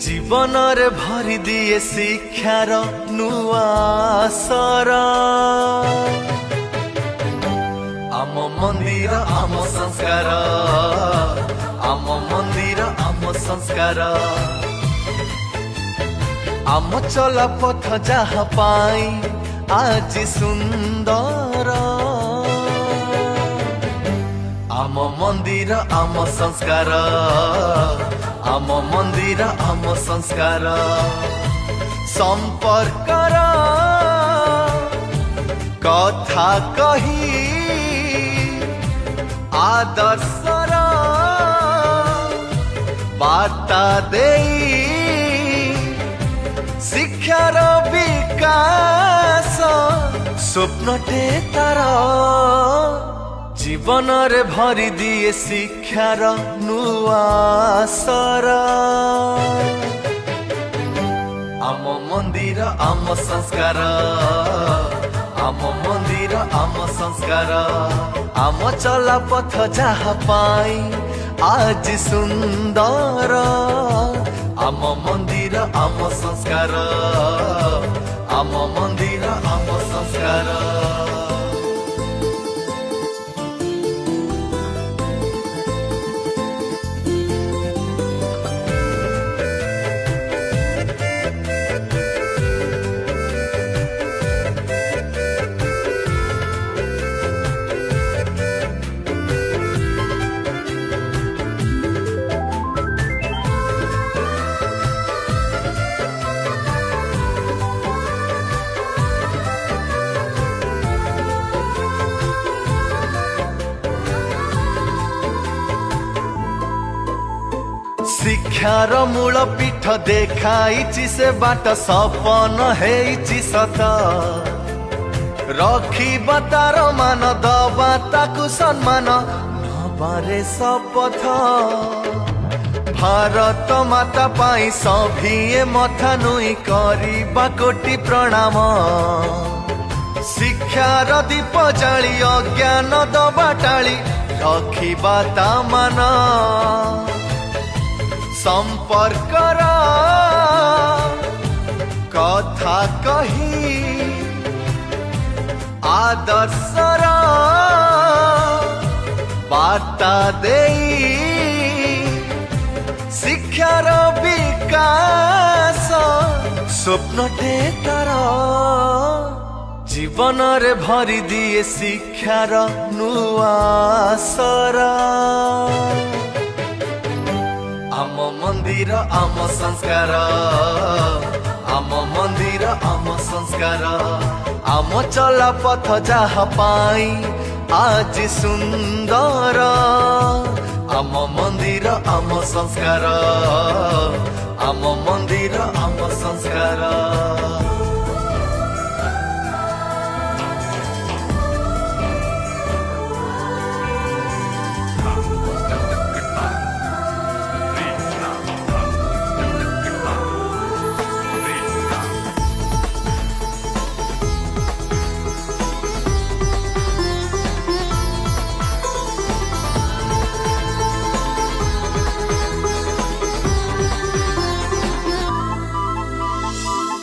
জীবনরে ভরি দিয়ে শিক্ষার নুয়া সর আম মন্দির আম সংস্কার আম মন্দির আম সংস্কার আম চলা পথ যাহা পাই আজি সুন্দর আম মন্দির আম সংস্কার আম মন্দির আম সংস্কার সম্পর্কর কথা কহি আদর্শর বার্তা দেই শিক্ষার বিকাশ স্বপ্নটে তার জীবনরে ভরি দিয়ে শিক্ষার নুয়া সর আম মন্দির আম সংস্কার আম মন্দির আম সংস্কার আম চলা পথ যাহা পাই আজ সুন্দর আম মন্দির আম সংস্কার আম মন্দির আম সংস্কার শিক্ষার মূল পীঠ দেখাইছি সে বাট সপন হেইছি সত রখিবা তার মান দবা তাকু সম্মান নবারে শপথ ভারত মাতা পাই সভিয়ে মথা নুই করিবা কোটি প্রণাম শিক্ষার দীপ জাଳି অজ্ঞান দবা টাଳି রখিবা তা মান সম্পর্কর কথা কহি আদর্শর বার্তা দেই শিক্ষার বিকাশ স্বপ্নটে তার জীবনরে ভরি দিয়ে শিক্ষার নুয়া সর আম মন্দির আম সংস্কার আম মন্দির আম সংস্কার আম চলা পথ যাহা পাই আজ সুন্দর আম মন্দির আম সংস্কার আম মন্দির আম সংস্কার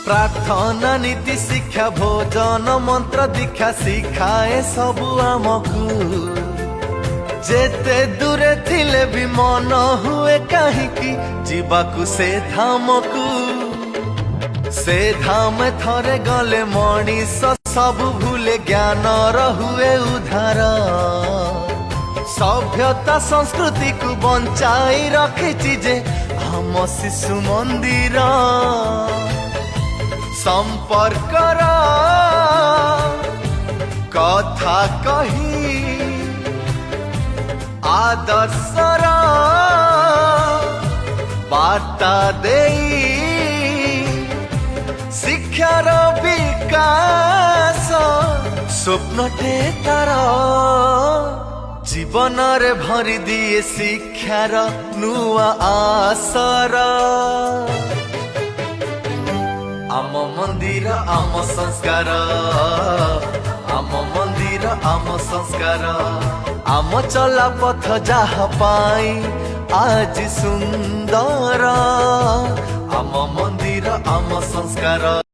প্রার্থনা নীতি শিক্ষা ভোজন মন্ত্র দীক্ষা শিখায়ে সবু আমকু যেতে দূরে থিলে বি মন হুয়ে কাহিকি ଯିବାକୁ ସେ ଧାମକୁ ସେ ଧାମ ଥରେ ଗଲେ ମଣିଷ ସବୁ ଭୁଲେ ଜ୍ଞାନର ହୁଏ ଉଦ୍ଧାର ସଭ୍ୟତା ସଂସ୍କୃତିକୁ ବଞ୍ଚାଇ ରଖିଛି ଯେ ଆମ ଶିଶୁ ମନ୍ଦିର সম্পর্কর কথা কহি আদর্শর বার্তা দেই শিক্ষার বিকাশ স্বপ্নটে তার জীবনরে ভরি দিয়ে শিক্ষার নুয়া আসর আম মন্দির আম সংস্কার আম মন্দির আম সংস্কার আম চলা পথ যাহা পাই আজ সুন্দর ସଂସ୍କାର